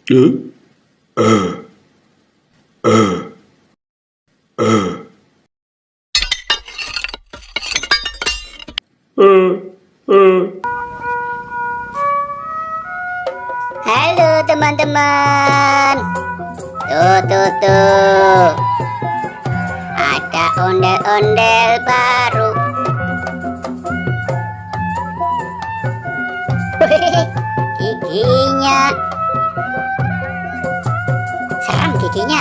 Halo teman-teman. Tuh. Ada ondel-ondel baru. Giginya. Seram giginya.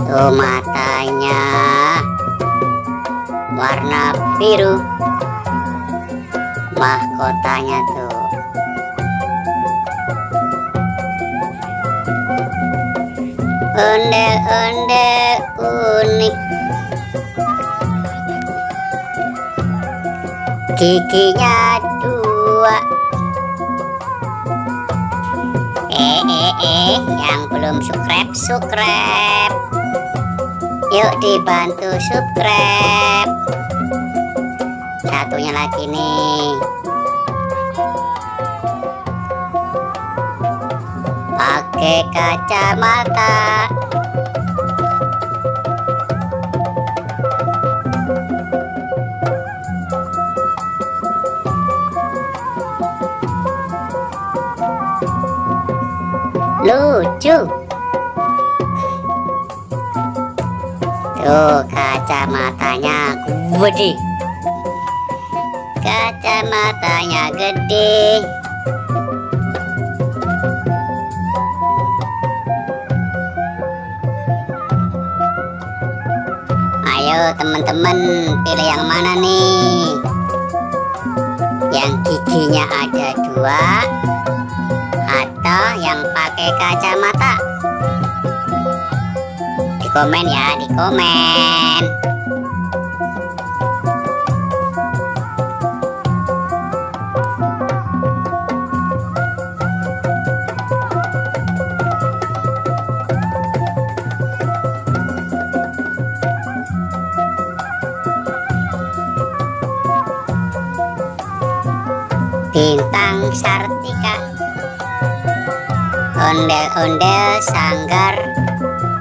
Tuh matanya. Warna biru. Mahkotanya tuh. Ondel-ondel unik. Giginya 2. Yang belum subscribe. Yuk dibantu subscribe. Satunya lagi nih. Pakai kacamata. Lucu. Tuh kacamatanya gede. Kacamatanya gede. Ayo teman-teman, pilih yang mana nih? Yang giginya ada 2 atau yang pakai kacamata? Di komen ya, di komen. Bintang Sartika. Ondel-ondel sanggar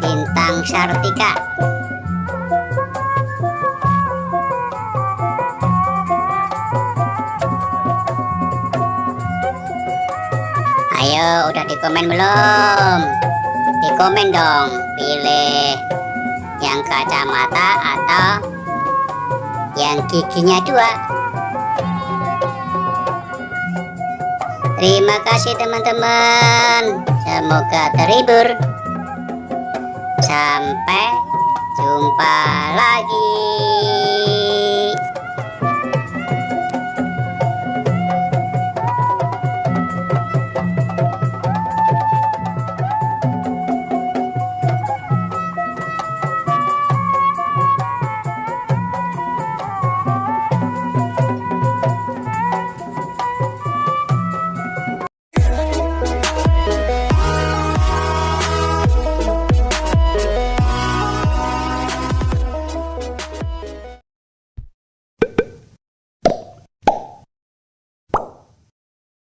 Bintang Sartika. Ayo, udah di komen belum? Di komen dong, pilih yang kacamata atau yang giginya 2. Terima kasih teman-teman. Semoga terhibur. Sampai jumpa lagi.